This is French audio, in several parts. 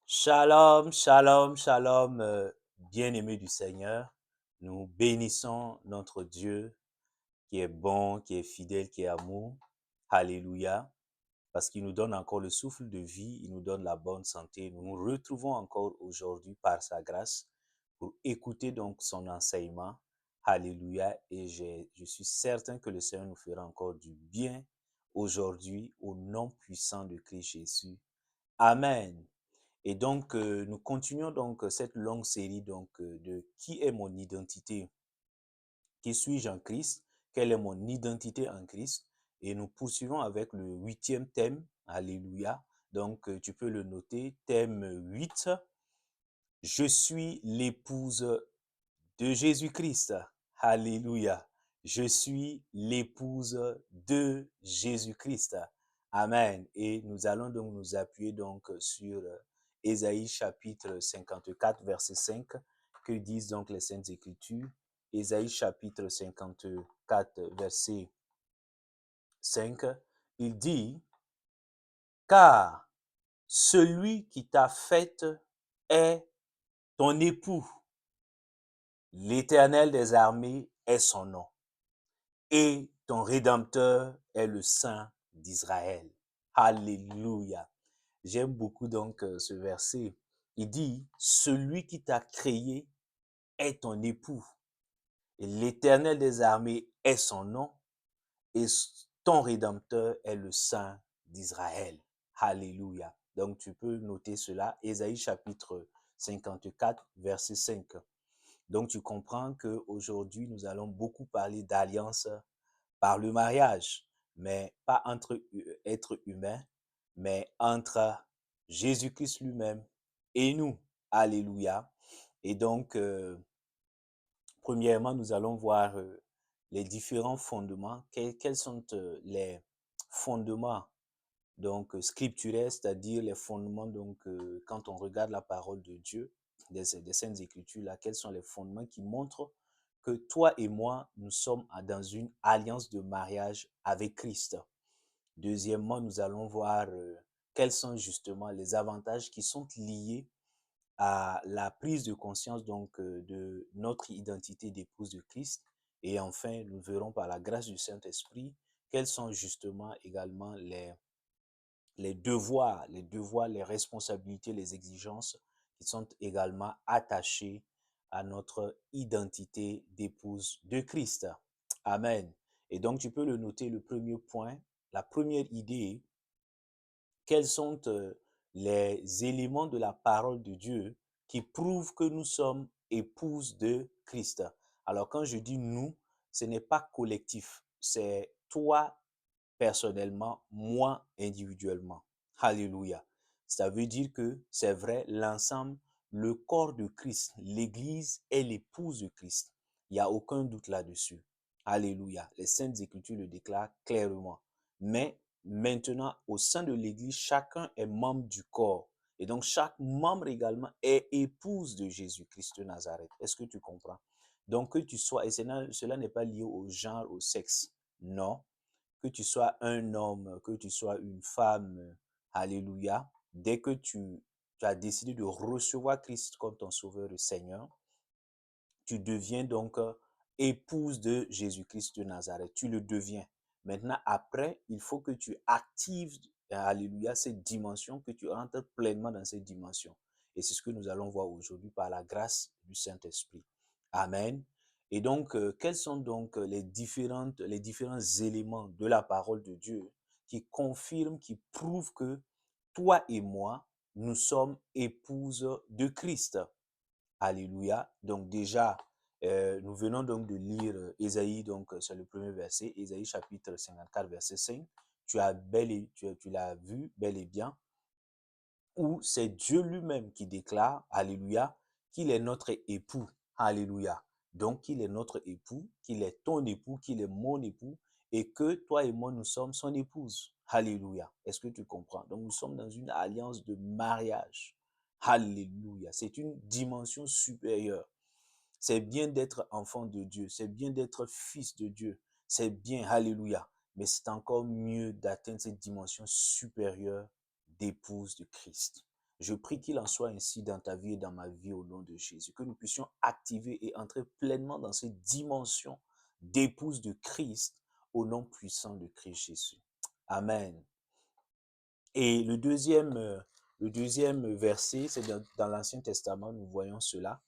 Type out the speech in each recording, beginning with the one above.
Shalom, shalom, shalom, bien-aimés du Seigneur. Nous bénissons notre Dieu qui est bon, qui est fidèle, qui est amour. Alléluia. Parce qu'il nous donne encore le souffle de vie, il nous donne la bonne santé. Nous nous retrouvons encore aujourd'hui par sa grâce pour écouter donc son enseignement. Alléluia. Et je suis certain que le Seigneur nous fera encore du bien aujourd'hui au nom puissant de Christ Jésus. Amen. Et donc, nous continuons donc cette longue série de qui est mon identité, qui suis-je en Christ, quelle est mon identité en Christ. Et nous poursuivons avec le 8e thème, Alléluia. Donc, tu peux le noter, thème 8, je suis l'épouse de Jésus-Christ. Alléluia. Je suis l'épouse de Jésus-Christ. Amen. Et nous allons donc nous appuyer donc sur Ésaïe chapitre 54, verset 5. Que disent donc les Saintes Écritures? Ésaïe chapitre 54, verset 5. Il dit, car celui qui t'a faite est ton époux. L'Éternel des armées est son nom. Et ton Rédempteur est le Saint d'Israël. Alléluia. J'aime beaucoup donc ce verset. Il dit, celui qui t'a créé est ton époux. Et l'Éternel des armées est son nom. Et ton Rédempteur est le Saint d'Israël. Alléluia. Donc tu peux noter cela. Ésaïe chapitre 54, verset 5. Donc tu comprends qu'aujourd'hui, nous allons beaucoup parler d'alliance par le mariage, mais pas entre êtres humains, mais entre Jésus-Christ lui-même et nous. Alléluia. Et donc, premièrement, nous allons voir les différents fondements. Quels sont les fondements donc scripturaires, c'est-à-dire les fondements, donc quand on regarde la parole de Dieu, des Saintes Écritures, là, quels sont les fondements qui montrent que toi et moi, nous sommes dans une alliance de mariage avec Christ. Deuxièmement, nous allons voir quels sont justement les avantages qui sont liés à la prise de conscience donc de notre identité d'épouse de Christ. Et enfin, nous verrons par la grâce du Saint-Esprit quels sont justement également les devoirs, les responsabilités, les exigences qui sont également attachées à notre identité d'épouse de Christ. Amen. Et donc, tu peux le noter, le premier point, la première idée, quels sont les éléments de la parole de Dieu qui prouvent que nous sommes épouses de Christ. Alors, quand je dis nous, ce n'est pas collectif, c'est toi personnellement, moi individuellement. Alléluia. Ça veut dire que c'est vrai, l'ensemble, le corps de Christ, l'Église est l'épouse de Christ. Il n'y a aucun doute là-dessus. Alléluia. Les Saintes Écritures le déclarent clairement. Mais maintenant, au sein de l'Église, chacun est membre du corps. Et donc, chaque membre également est épouse de Jésus-Christ de Nazareth. Est-ce que tu comprends? Donc, que tu sois, et cela n'est pas lié au genre, au sexe. Non, que tu sois un homme, que tu sois une femme, alléluia, dès que tu as décidé de recevoir Christ comme ton sauveur et Seigneur, tu deviens donc épouse de Jésus-Christ de Nazareth. Tu le deviens. Maintenant, après, il faut que tu actives, alléluia, cette dimension, que tu entres pleinement dans cette dimension. Et c'est ce que nous allons voir aujourd'hui par la grâce du Saint-Esprit. Amen. Et donc, quels sont donc les différents éléments de la parole de Dieu qui confirment, qui prouvent que toi et moi, nous sommes épouses de Christ. Alléluia. Donc déjà, nous venons donc de lire Ésaïe, donc c'est le premier verset, Ésaïe chapitre 54, verset 5. Tu l'as vu bel et bien, où c'est Dieu lui-même qui déclare, Alléluia, qu'il est notre époux. Alléluia. Donc, qu'il est notre époux, qu'il est ton époux, qu'il est mon époux, et que toi et moi, nous sommes son épouse. Alléluia. Est-ce que tu comprends? Donc, nous sommes dans une alliance de mariage. Alléluia. C'est une dimension supérieure. C'est bien d'être enfant de Dieu. C'est bien d'être fils de Dieu. C'est bien. Alléluia. Mais c'est encore mieux d'atteindre cette dimension supérieure d'épouse de Christ. Je prie qu'il en soit ainsi dans ta vie et dans ma vie au nom de Jésus, que nous puissions activer et entrer pleinement dans cette dimension d'épouse de Christ au nom puissant de Christ Jésus. Amen. Et le deuxième verset, c'est dans l'Ancien Testament, nous voyons cela.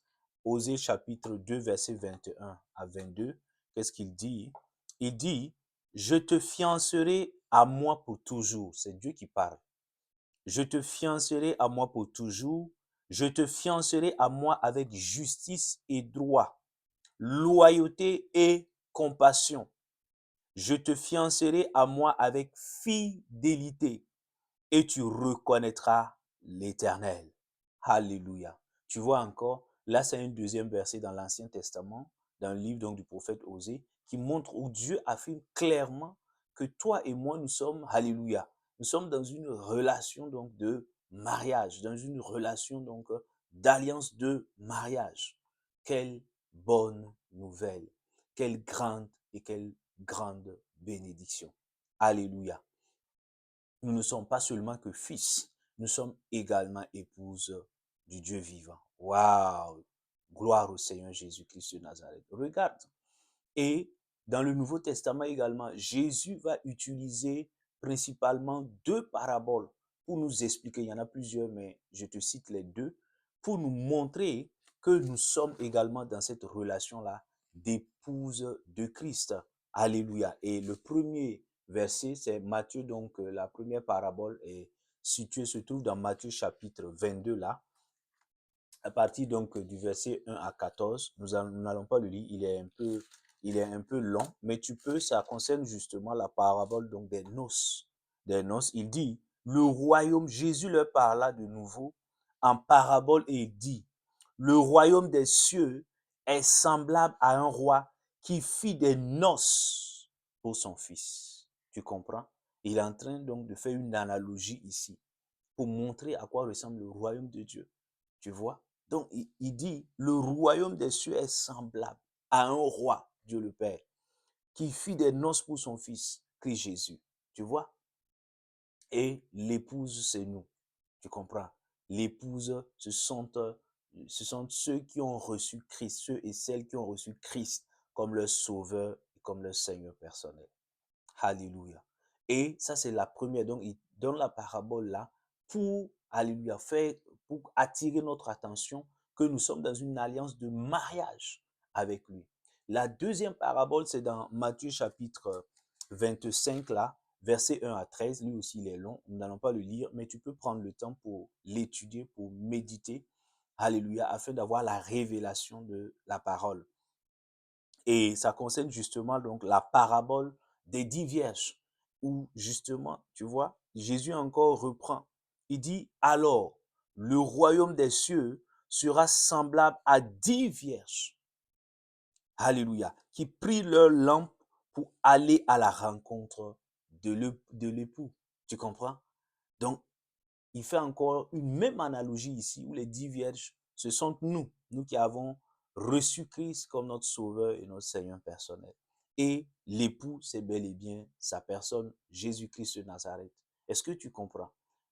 Osée chapitre 2, verset 21 à 22. Qu'est-ce qu'il dit? Il dit, je te fiancerai à moi pour toujours. C'est Dieu qui parle. Je te fiancerai à moi pour toujours. Je te fiancerai à moi avec justice et droit, loyauté et compassion. Je te fiancerai à moi avec fidélité et tu reconnaîtras l'Éternel. Alléluia. Tu vois encore, là c'est un deuxième verset dans l'Ancien Testament, dans le livre donc, du prophète Osée, qui montre où Dieu affirme clairement que toi et moi, nous sommes, alléluia, nous sommes dans une relation donc de mariage, dans une relation donc d'alliance de mariage. Quelle bonne nouvelle, quelle grande et quelle grande bénédiction. Alléluia. Nous ne sommes pas seulement que fils, nous sommes également épouses du Dieu vivant. Waouh! Gloire au Seigneur Jésus-Christ de Nazareth. Regarde. Et dans le Nouveau Testament également, Jésus va utiliser principalement deux paraboles pour nous expliquer. Il y en a plusieurs, mais je te cite les deux pour nous montrer que nous sommes également dans cette relation-là d'épouse de Christ. Alléluia. Et le premier verset, c'est Matthieu, donc la première parabole est située, se trouve dans Matthieu chapitre 22 là, à partir donc du verset 1 à 14. Nous n'allons pas le lire, il est un peu long, mais tu peux, ça concerne justement la parabole donc des noces. Des noces, il dit, le royaume, Jésus leur parla de nouveau en parabole et dit, le royaume des cieux est semblable à un roi qui fit des noces pour son fils. Tu comprends? Il est en train donc de faire une analogie ici pour montrer à quoi ressemble le royaume de Dieu. Tu vois? Donc, il dit, le royaume des cieux est semblable à un roi, Dieu le Père, qui fit des noces pour son fils, Christ Jésus. Tu vois? Et l'épouse, c'est nous. Tu comprends? L'épouse, ce sont ceux qui ont reçu Christ, ceux et celles qui ont reçu Christ comme leur sauveur et comme leur Seigneur personnel. Alléluia. Et ça, c'est la première. Donc, il donne la parabole là pour, alléluia, pour attirer notre attention que nous sommes dans une alliance de mariage avec lui. La deuxième parabole, c'est dans Matthieu chapitre 25 là, verset 1 à 13. Lui aussi, il est long. Nous n'allons pas le lire, mais tu peux prendre le temps pour l'étudier, pour méditer. Alléluia, afin d'avoir la révélation de la parole. Et ça concerne justement donc la parabole des 10 vierges, où justement, tu vois, Jésus encore reprend. Il dit, alors, le royaume des cieux sera semblable à 10 vierges, alléluia, qui prirent leur lampe pour aller à la rencontre de l'époux. Tu comprends? Donc, il fait encore une même analogie ici où les 10 vierges, ce sont nous, nous qui avons reçu Christ comme notre sauveur et notre Seigneur personnel. Et l'époux, c'est bel et bien sa personne, Jésus-Christ de Nazareth. Est-ce que tu comprends?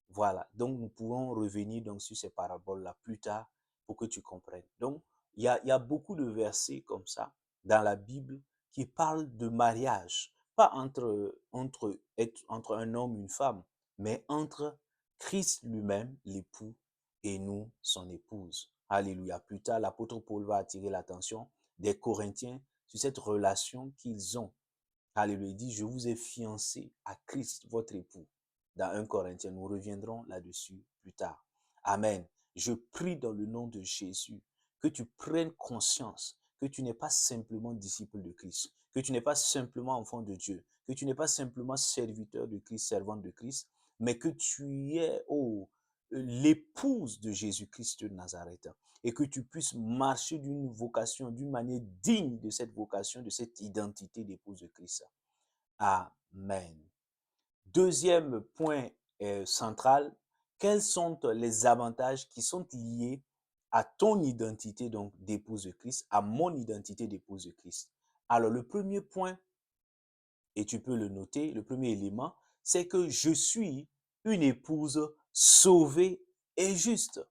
Voilà. Donc, nous pourrons revenir donc sur ces paraboles-là plus tard pour que tu comprennes. Donc, il y a beaucoup de versets comme ça dans la Bible qui parlent de mariage. Pas entre un homme et une femme, mais entre Christ lui-même, l'époux, et nous, son épouse. Alléluia. Plus tard, l'apôtre Paul va attirer l'attention des Corinthiens sur cette relation qu'ils ont. Alléluia. Il dit, je vous ai fiancé à Christ, votre époux. Dans 1 Corinthiens, nous reviendrons là-dessus plus tard. Amen. Je prie dans le nom de Jésus que tu prennes conscience que tu n'es pas simplement disciple de Christ, que tu n'es pas simplement enfant de Dieu, que tu n'es pas simplement serviteur de Christ, servant de Christ, mais que tu es l'épouse de Jésus-Christ de Nazareth et que tu puisses marcher d'une vocation, d'une manière digne de cette vocation, de cette identité d'épouse de Christ. Amen. Deuxième point central, quels sont les avantages qui sont liés à ton identité donc d'épouse de Christ, à mon identité d'épouse de Christ? Alors le premier point, et tu peux le noter, le premier élément, c'est que je suis une épouse sauvée est juste.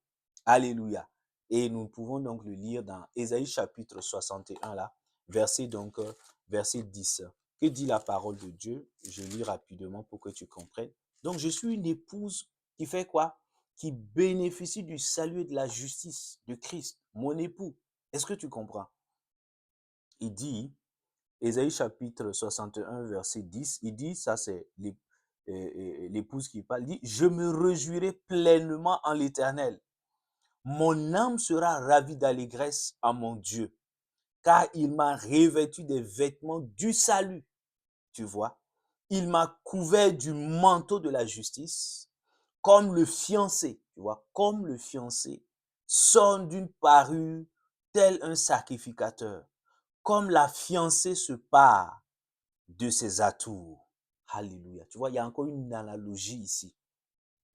Alléluia. Et nous pouvons donc le lire dans Ésaïe chapitre 61, là, verset 10. Que dit la parole de Dieu? Je lis rapidement pour que tu comprennes. Donc, je suis une épouse qui fait quoi? Qui bénéficie du salut et de la justice de Christ, mon époux. Est-ce que tu comprends? Il dit, Ésaïe chapitre 61, verset 10, il dit, ça c'est l'épouse qui parle, il dit, je me réjouirai pleinement en l'Éternel. Mon âme sera ravie d'allégresse en mon Dieu, car il m'a revêtu des vêtements du salut, tu vois. Il m'a couvert du manteau de la justice, comme le fiancé, tu vois, comme le fiancé sonne d'une parure tel un sacrificateur, comme la fiancée se pare de ses atours. Alléluia. Tu vois, il y a encore une analogie ici.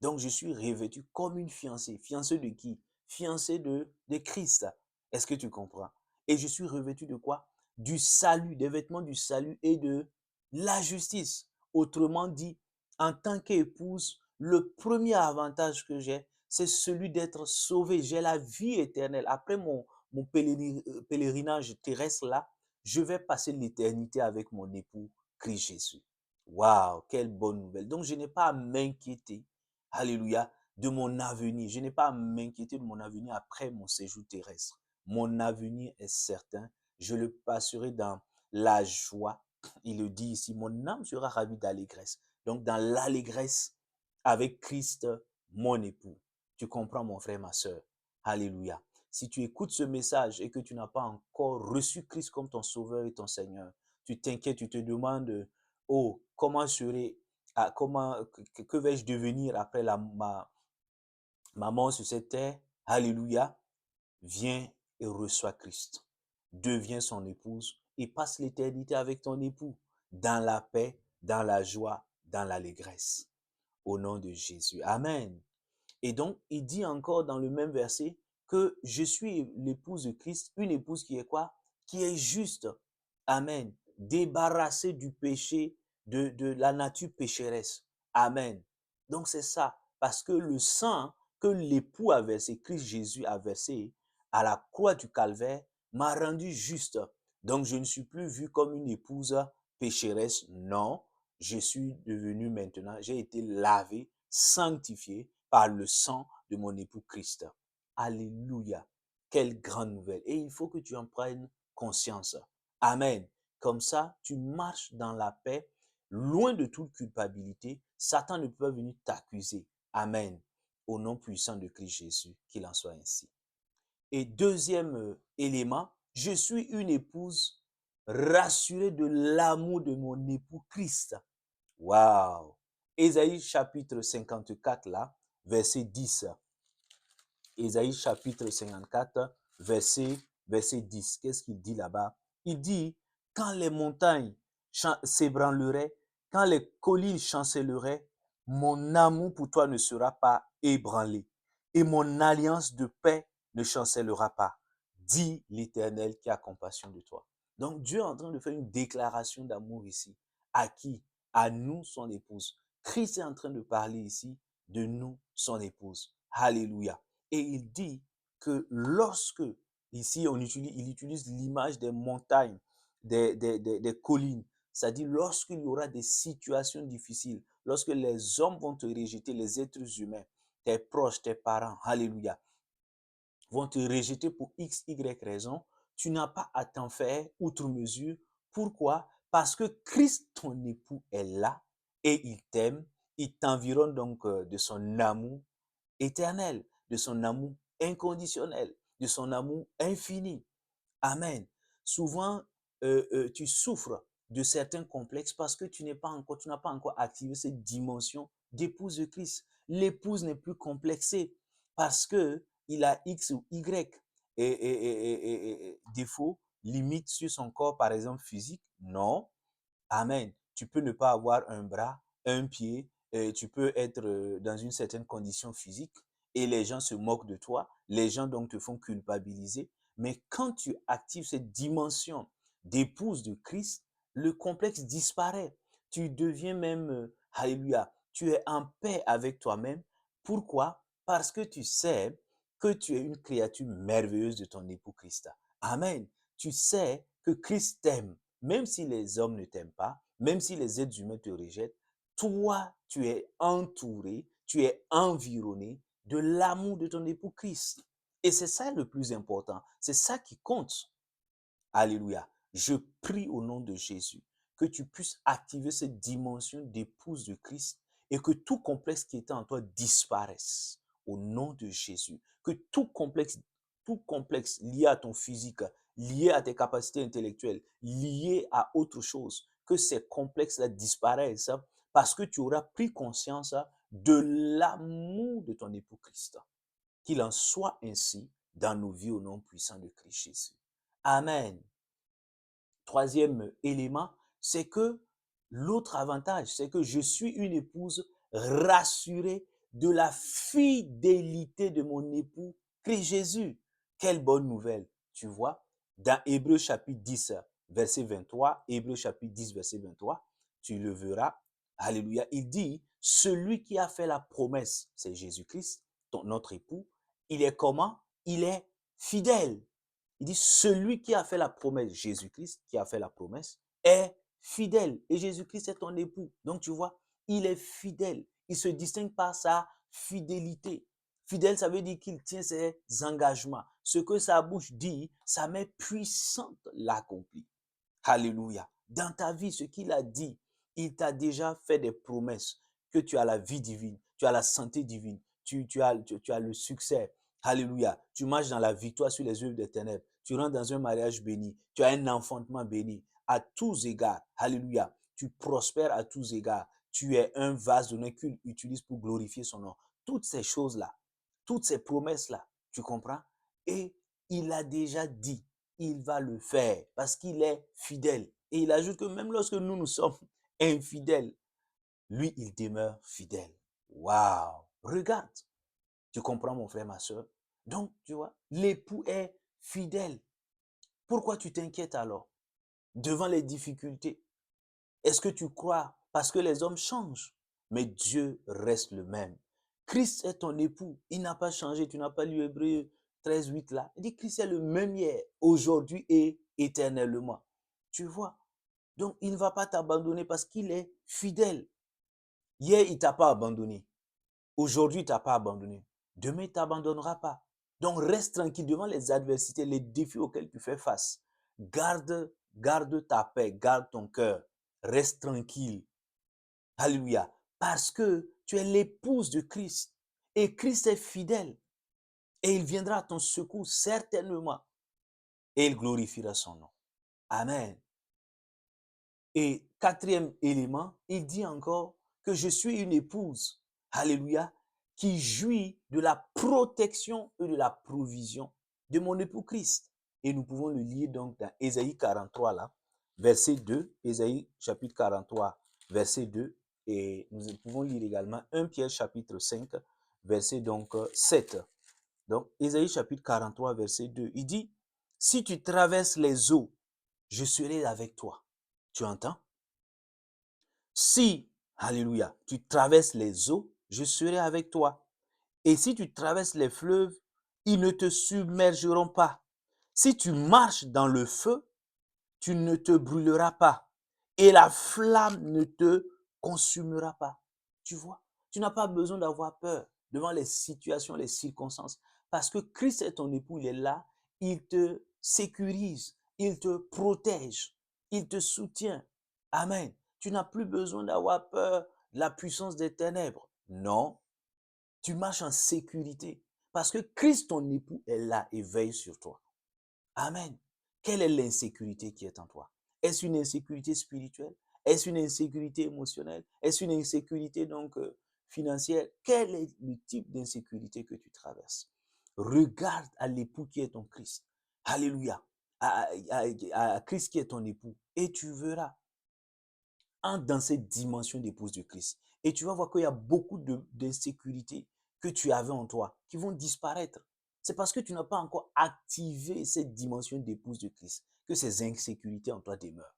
Donc, je suis revêtu comme une fiancée. Fiancée de qui? Fiancée de Christ. Est-ce que tu comprends? Et je suis revêtu de quoi? Du salut, des vêtements du salut et de la justice. Autrement dit, en tant qu'épouse, le premier avantage que j'ai, c'est celui d'être sauvé. J'ai la vie éternelle. Après mon pèlerinage terrestre là, je vais passer l'éternité avec mon époux, Christ Jésus. Waouh, quelle bonne nouvelle. Donc, je n'ai pas à m'inquiéter, alléluia, de mon avenir. Je n'ai pas à m'inquiéter de mon avenir après mon séjour terrestre. Mon avenir est certain. Je le passerai dans la joie. Il le dit ici, mon âme sera ravie d'allégresse. Donc, dans l'allégresse avec Christ, mon époux. Tu comprends, mon frère, ma soeur. Alléluia. Si tu écoutes ce message et que tu n'as pas encore reçu Christ comme ton sauveur et ton Seigneur, tu t'inquiètes, tu te demandes, oh, comment serait, que vais-je devenir après ma mort sur cette terre? Alléluia. Viens et reçois Christ. Deviens son épouse et passe l'éternité avec ton époux dans la paix, dans la joie, dans l'allégresse. Au nom de Jésus. Amen. Et donc, il dit encore dans le même verset que je suis l'épouse de Christ, une épouse qui est quoi? Qui est juste. Amen. Débarrassée du péché, de la nature pécheresse. Amen. Donc, c'est ça. Parce que le sang que l'époux a versé, Christ Jésus a versé à la croix du calvaire, m'a rendu juste. Donc, je ne suis plus vu comme une épouse pécheresse. Non, je suis devenu maintenant, j'ai été lavé, sanctifié par le sang de mon époux Christ. Alléluia. Quelle grande nouvelle. Et il faut que tu en prennes conscience. Amen. Comme ça, tu marches dans la paix, loin de toute culpabilité. Satan ne peut venir t'accuser. Amen. Au nom puissant de Christ Jésus, qu'il en soit ainsi. Et deuxième élément, je suis une épouse rassurée de l'amour de mon époux Christ. Waouh! Ésaïe chapitre 54, là, verset 10. Ésaïe chapitre 54, verset 10. Qu'est-ce qu'il dit là-bas? Il dit, quand les montagnes s'ébranleraient, quand les collines chancelleraient, mon amour pour toi ne sera pas ébranlé et mon alliance de paix ne chancellera pas, dit l'Éternel qui a compassion de toi. Donc Dieu est en train de faire une déclaration d'amour ici. À qui? À nous, son épouse. Christ est en train de parler ici de nous, son épouse. Alléluia. Et il dit que lorsque, ici il utilise l'image des montagnes, des collines, c'est-à-dire lorsqu'il y aura des situations difficiles, lorsque les hommes vont te rejeter, les êtres humains, tes proches, tes parents, alléluia, vont te rejeter pour X, Y raison, tu n'as pas à t'en faire outre mesure. Pourquoi? Parce que Christ, ton époux, est là et il t'aime, il t'environne donc de son amour éternel, de son amour inconditionnel, de son amour infini. Amen. Souvent, tu souffres de certains complexes parce que tu n'as pas encore activé cette dimension d'épouse de Christ. L'épouse n'est plus complexée parce que il a X ou Y défaut, limite sur son corps, par exemple physique. Non, amen. Tu peux ne pas avoir un bras, un pied, tu peux être dans une certaine condition physique et les gens se moquent de toi, les gens donc te font culpabiliser. Mais quand tu actives cette dimension d'épouse de Christ, le complexe disparaît. Tu deviens même, alléluia, tu es en paix avec toi-même. Pourquoi? Parce que tu sais que tu es une créature merveilleuse de ton époux Christ. Amen. Tu sais que Christ t'aime, même si les hommes ne t'aiment pas, même si les êtres humains te rejettent, toi, tu es entouré, tu es environné de l'amour de ton époux Christ. Et c'est ça le plus important. C'est ça qui compte. Alléluia. Je prie au nom de Jésus que tu puisses activer cette dimension d'épouse de Christ et que tout complexe qui était en toi disparaisse au nom de Jésus. Que tout complexe lié à ton physique, lié à tes capacités intellectuelles, lié à autre chose, que ces complexes-là disparaissent parce que tu auras pris conscience de l'amour de ton époux Christ. Qu'il en soit ainsi dans nos vies au nom puissant de Christ Jésus. Amen. Troisième élément, c'est que l'autre avantage, c'est que je suis une épouse rassurée de la fidélité de mon époux Christ Jésus. Quelle bonne nouvelle, tu vois. Dans Hébreux chapitre 10, verset 23, Hébreux chapitre 10, verset 23, tu le verras. Alléluia. Il dit, celui qui a fait la promesse, c'est Jésus-Christ, notre époux. Il est comment? Il est fidèle. Il dit, celui qui a fait la promesse, Jésus-Christ, qui a fait la promesse, est fidèle. Et Jésus-Christ est ton époux. Donc, tu vois, il est fidèle. Il se distingue par sa fidélité. Fidèle, ça veut dire qu'il tient ses engagements. Ce que sa bouche dit, sa main puissante l'accomplit. Alléluia. Dans ta vie, ce qu'il a dit, il t'a déjà fait des promesses que tu as la vie divine, tu as la santé divine, tu as le succès. Alléluia. Tu marches dans la victoire sur les œuvres des ténèbres. Tu rentres dans un mariage béni. Tu as un enfantement béni. À tous égards. Alléluia. Tu prospères à tous égards. Tu es un vase d'honneur qu'il utilise pour glorifier son nom. Toutes ces choses-là, toutes ces promesses-là, tu comprends? Et il a déjà dit, il va le faire parce qu'il est fidèle. Et il ajoute que même lorsque nous sommes infidèles, lui, il demeure fidèle. Waouh! Regarde, tu comprends mon frère, ma soeur? Donc, tu vois, l'époux est fidèle. Pourquoi tu t'inquiètes alors devant les difficultés? Est-ce que tu crois parce que les hommes changent? Mais Dieu reste le même. Christ est ton époux. Il n'a pas changé. Tu n'as pas lu Hébreu 13, 8 là. Il dit Christ est le même hier, aujourd'hui et éternellement. Tu vois? Donc, il ne va pas t'abandonner parce qu'il est fidèle. Hier, il ne t'a pas abandonné. Aujourd'hui, il ne t'a pas abandonné. Demain, il ne t'abandonnera pas. Donc, reste tranquille devant les adversités, les défis auxquels tu fais face. Garde ta paix, garde ton cœur. Reste tranquille. Alléluia. Parce que tu es l'épouse de Christ. Et Christ est fidèle. Et il viendra à ton secours certainement. Et il glorifiera son nom. Amen. Et quatrième élément, il dit encore que je suis une épouse, alléluia, qui jouit de la protection et de la provision de mon époux Christ. Et nous pouvons le lire donc dans Ésaïe 43, là, verset 2, Ésaïe chapitre 43, verset 2, et nous pouvons lire également 1 Pierre chapitre 5, verset donc 7. Donc, Ésaïe chapitre 43, verset 2, il dit, si tu traverses les eaux, je serai avec toi. Tu entends? Si, alléluia, tu traverses les eaux, je serai avec toi. Et si tu traverses les fleuves, ils ne te submergeront pas. Si tu marches dans le feu, tu ne te brûleras pas. Et la flamme ne te consumera pas. Tu vois, tu n'as pas besoin d'avoir peur devant les situations, les circonstances. Parce que Christ est ton époux, il est là, il te sécurise, il te protège, il te soutient. Amen. Tu n'as plus besoin d'avoir peur de la puissance des ténèbres. Non, tu marches en sécurité. Parce que Christ, ton époux, est là et veille sur toi. Amen. Quelle est l'insécurité qui est en toi? Est-ce une insécurité spirituelle? Est-ce une insécurité émotionnelle? Est-ce une insécurité donc financière? Quel est le type d'insécurité que tu traverses? Regarde à l'époux qui est ton Christ. Alléluia. À Christ qui est ton époux. Et tu verras. Entre dans cette dimension d'épouse de Christ. Et tu vas voir qu'il y a beaucoup d'insécurités que tu avais en toi qui vont disparaître. C'est parce que tu n'as pas encore activé cette dimension d'épouse de Christ que ces insécurités en toi demeurent.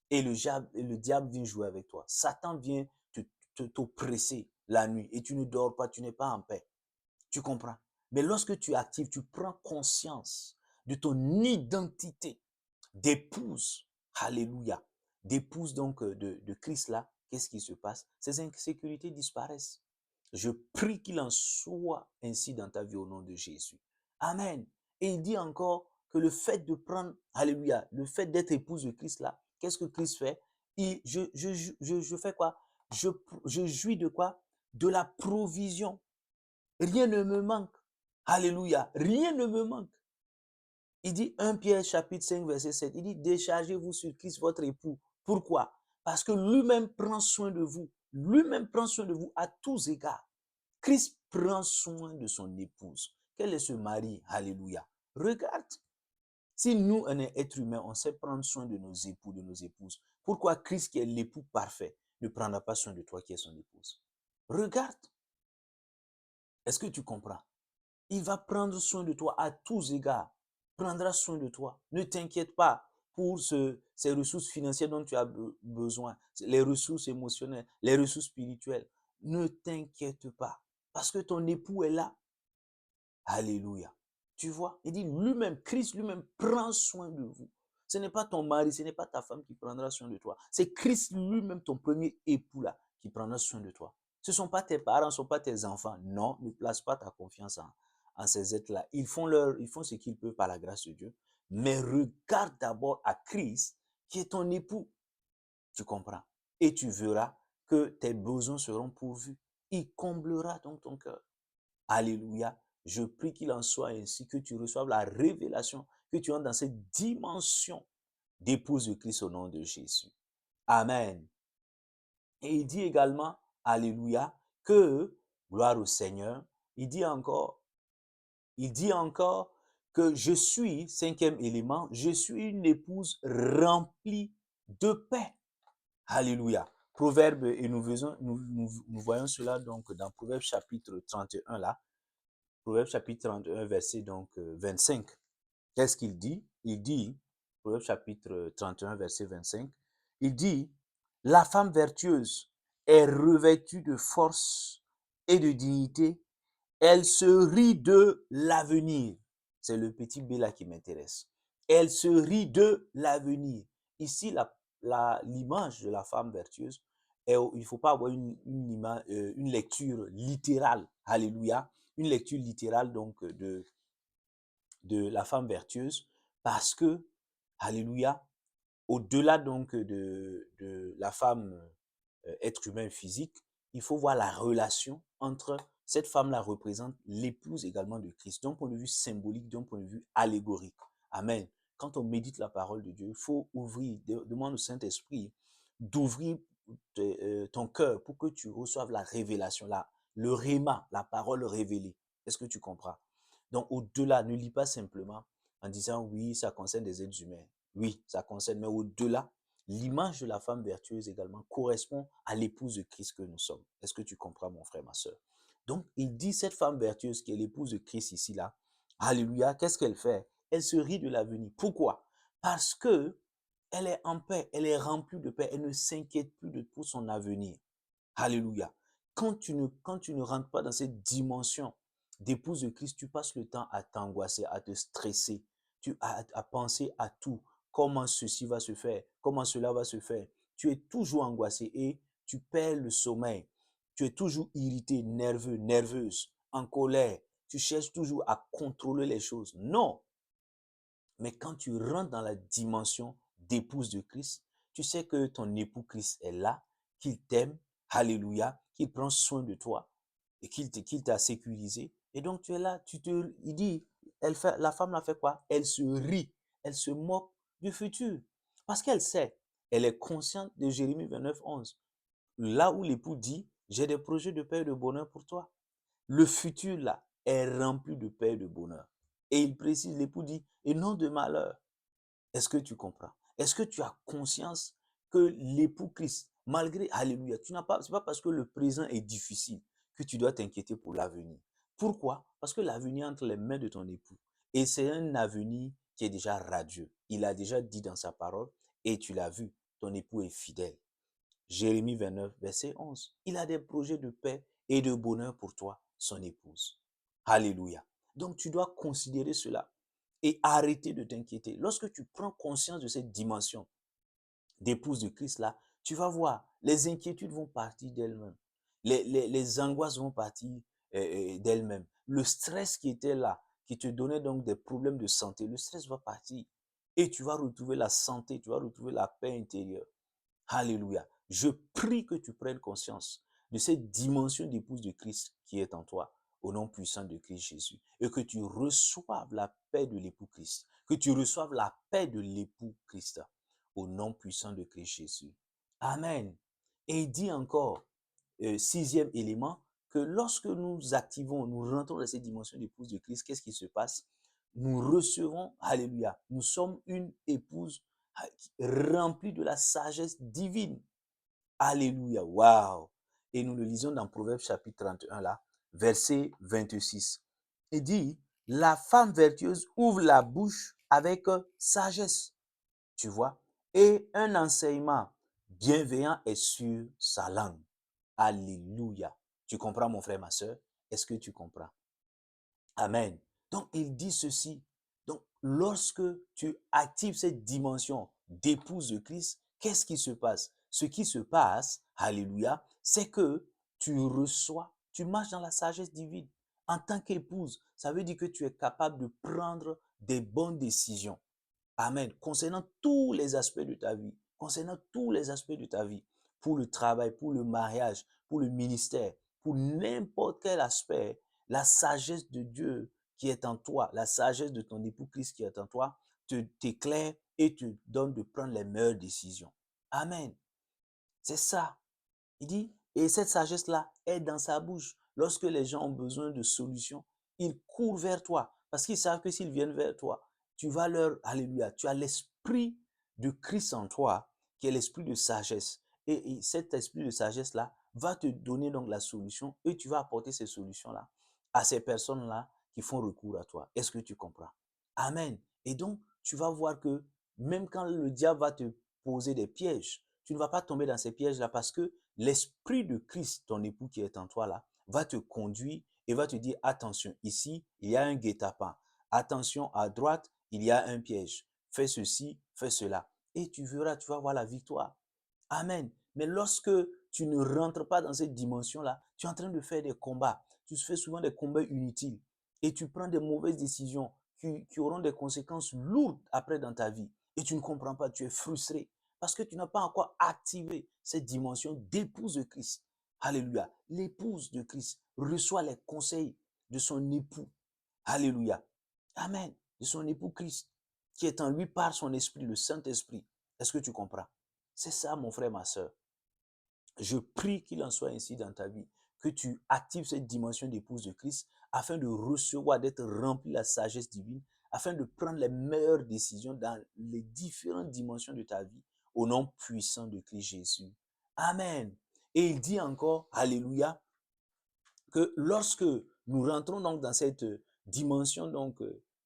Et le diable vient jouer avec toi. Satan vient t'oppresser la nuit et tu ne dors pas, tu n'es pas en paix. Tu comprends? Mais lorsque tu actives, tu prends conscience de ton identité d'épouse, alléluia, d'épouse donc de Christ là, qu'est-ce qui se passe? Ces insécurités disparaissent. Je prie qu'il en soit ainsi dans ta vie au nom de Jésus. Amen. Et il dit encore que le fait de prendre, alléluia, le fait d'être épouse de Christ là, qu'est-ce que Christ fait? Je fais quoi? Je jouis de quoi? De la provision. Rien ne me manque. Alléluia. Rien ne me manque. Il dit 1 Pierre chapitre 5 verset 7. Il dit déchargez-vous sur Christ votre époux. Pourquoi? Parce que lui-même prend soin de vous. Lui-même prend soin de vous à tous égards. Christ prend soin de son épouse. Quel est ce mari? Alléluia. Regarde. Si nous, un être humain, on sait prendre soin de nos époux, de nos épouses, pourquoi Christ, qui est l'époux parfait, ne prendra pas soin de toi qui es son épouse? Regarde. Est-ce que tu comprends? Il va prendre soin de toi à tous égards. Prendra soin de toi. Ne t'inquiète pas pour ces ressources financières dont tu as besoin, les ressources émotionnelles, les ressources spirituelles. Ne t'inquiète pas parce que ton époux est là. Alléluia. Tu vois, il dit lui-même, Christ lui-même prend soin de vous. Ce n'est pas ton mari, ce n'est pas ta femme qui prendra soin de toi. C'est Christ lui-même, ton premier époux là, qui prendra soin de toi. Ce ne sont pas tes parents, ce ne sont pas tes enfants. Non, ne place pas ta confiance en ces êtres-là. Ils font ce qu'ils peuvent par la grâce de Dieu. Mais regarde d'abord à Christ, qui est ton époux. Tu comprends? Et tu verras que tes besoins seront pourvus. Il comblera donc ton cœur. Alléluia. Je prie qu'il en soit ainsi, que tu reçoives la révélation, que tu entres dans cette dimension d'épouse de Christ au nom de Jésus. Amen. Et il dit également, alléluia, que, gloire au Seigneur, il dit encore que je suis, cinquième élément, je suis une épouse remplie de paix. Alléluia. Proverbe, et nous voyons cela donc dans Proverbe chapitre 31 là, Proverbe chapitre 31, verset donc 25. Qu'est-ce qu'il dit? Il dit, Proverbe chapitre 31, verset 25, il dit, la femme vertueuse est revêtue de force et de dignité. Elle se rit de l'avenir. C'est le petit B là qui m'intéresse. Elle se rit de l'avenir. Ici, l'image de la femme vertueuse, il ne faut pas avoir une lecture littérale. Alléluia. Une lecture littérale donc de la femme vertueuse parce que, alléluia, au-delà donc de la femme être humain physique, il faut voir la relation entre cette femme-là représente l'épouse également de Christ, d'un point de vue symbolique, d'un point de vue allégorique. Amen. Quand on médite la parole de Dieu, il faut ouvrir, demande au Saint-Esprit d'ouvrir ton cœur pour que tu reçoives la révélation, le réma, la parole révélée. Est-ce que tu comprends? Donc, au-delà, ne lis pas simplement en disant oui, ça concerne des êtres humains. Oui, ça concerne, mais au-delà, l'image de la femme vertueuse également correspond à l'épouse de Christ que nous sommes. Est-ce que tu comprends, mon frère, ma soeur? Donc, il dit cette femme vertueuse qui est l'épouse de Christ ici, là, alléluia, qu'est-ce qu'elle fait? Elle se rit de l'avenir. Pourquoi? Parce que elle est en paix, elle est remplie de paix, elle ne s'inquiète plus pour son avenir. Alléluia. Quand tu ne rentres pas dans cette dimension d'épouse de Christ, tu passes le temps à t'angoisser, à te stresser, à penser à tout. Comment ceci va se faire? Comment cela va se faire? Tu es toujours angoissé et tu perds le sommeil. Tu es toujours irrité, nerveux, nerveuse, en colère. Tu cherches toujours à contrôler les choses. Non, mais quand tu rentres dans la dimension d'épouse de Christ, tu sais que ton époux Christ est là, qu'il t'aime, alléluia, qu'il prend soin de toi et qu'il t'a sécurisé. Et donc tu es là, il dit, la femme l'a fait quoi? Elle se rit, elle se moque du futur. Parce qu'elle sait, elle est consciente de Jérémie 29, 11. Là où l'époux dit, j'ai des projets de paix et de bonheur pour toi. Le futur là est rempli de paix et de bonheur. Et il précise, l'époux dit, et non de malheur. Est-ce que tu comprends? Est-ce que tu as conscience que l'époux Christ, malgré, alléluia, c'est pas parce que le présent est difficile que tu dois t'inquiéter pour l'avenir. Pourquoi? Parce que l'avenir est entre les mains de ton époux. Et c'est un avenir qui est déjà radieux. Il a déjà dit dans sa parole, et tu l'as vu, ton époux est fidèle. Jérémie 29, verset 11. Il a des projets de paix et de bonheur pour toi, son épouse. Alléluia. Donc, tu dois considérer cela et arrêter de t'inquiéter. Lorsque tu prends conscience de cette dimension d'épouse de Christ là, tu vas voir, les inquiétudes vont partir d'elles-mêmes. Les angoisses vont partir d'elles-mêmes. Le stress qui était là, qui te donnait donc des problèmes de santé, le stress va partir. Et tu vas retrouver la santé, tu vas retrouver la paix intérieure. Alléluia. Je prie que tu prennes conscience de cette dimension d'épouse de Christ qui est en toi, au nom puissant de Christ Jésus. Et que tu reçoives la paix de l'époux Christ. Que tu reçoives la paix de l'époux Christ, au nom puissant de Christ Jésus. Amen. Et il dit encore, sixième élément, que lorsque nous activons, nous rentrons dans cette dimension d'épouse de Christ, qu'est-ce qui se passe? Nous recevons, alléluia, nous sommes une épouse remplie de la sagesse divine. Alléluia, waouh. Et nous le lisons dans Proverbe chapitre 31 là, verset 26. Il dit, la femme vertueuse ouvre la bouche avec sagesse, tu vois, et un enseignement bienveillant est sur sa langue. Alléluia. Tu comprends, mon frère, ma soeur? Est-ce que tu comprends? Amen. Donc, il dit ceci. Donc, lorsque tu actives cette dimension d'épouse de Christ, qu'est-ce qui se passe? Ce qui se passe, alléluia, c'est que tu reçois, tu marches dans la sagesse divine. En tant qu'épouse, ça veut dire que tu es capable de prendre des bonnes décisions. Amen. Concernant tous les aspects de ta vie, concernant tous les aspects de ta vie, pour le travail, pour le mariage, pour le ministère, pour n'importe quel aspect, la sagesse de Dieu qui est en toi, la sagesse de ton époux Christ qui est en toi, t'éclaire et te donne de prendre les meilleures décisions. Amen. C'est ça. Il dit, et cette sagesse-là est dans sa bouche. Lorsque les gens ont besoin de solutions, ils courent vers toi. Parce qu'ils savent que s'ils viennent vers toi, tu vas leur, alléluia, tu as l'esprit de Christ en toi, qui est l'esprit de sagesse. Et cet esprit de sagesse-là va te donner donc la solution et tu vas apporter ces solutions-là à ces personnes-là qui font recours à toi. Est-ce que tu comprends? Amen. Et donc, tu vas voir que même quand le diable va te poser des pièges, tu ne vas pas tomber dans ces pièges-là parce que l'esprit de Christ, ton époux qui est en toi là, va te conduire et va te dire, attention, ici, il y a un guet-apens. Attention, à droite, il y a un piège. Fais ceci, fais cela. Et tu verras, tu vas voir la victoire. Amen. Mais lorsque tu ne rentres pas dans cette dimension-là, tu es en train de faire des combats. Tu fais souvent des combats inutiles. Et tu prends des mauvaises décisions qui auront des conséquences lourdes après dans ta vie. Et tu ne comprends pas, tu es frustré. Parce que tu n'as pas encore activé cette dimension d'épouse de Christ. Alléluia. L'épouse de Christ reçoit les conseils de son époux. Alléluia. Amen. De son époux Christ, qui est en lui par son esprit, le Saint-Esprit. Est-ce que tu comprends? C'est ça, mon frère, ma soeur. Je prie qu'il en soit ainsi dans ta vie, que tu actives cette dimension d'épouse de Christ afin de recevoir, d'être rempli de la sagesse divine, afin de prendre les meilleures décisions dans les différentes dimensions de ta vie, au nom puissant de Christ Jésus. Amen. Et il dit encore, alléluia, que lorsque nous rentrons donc dans cette dimension donc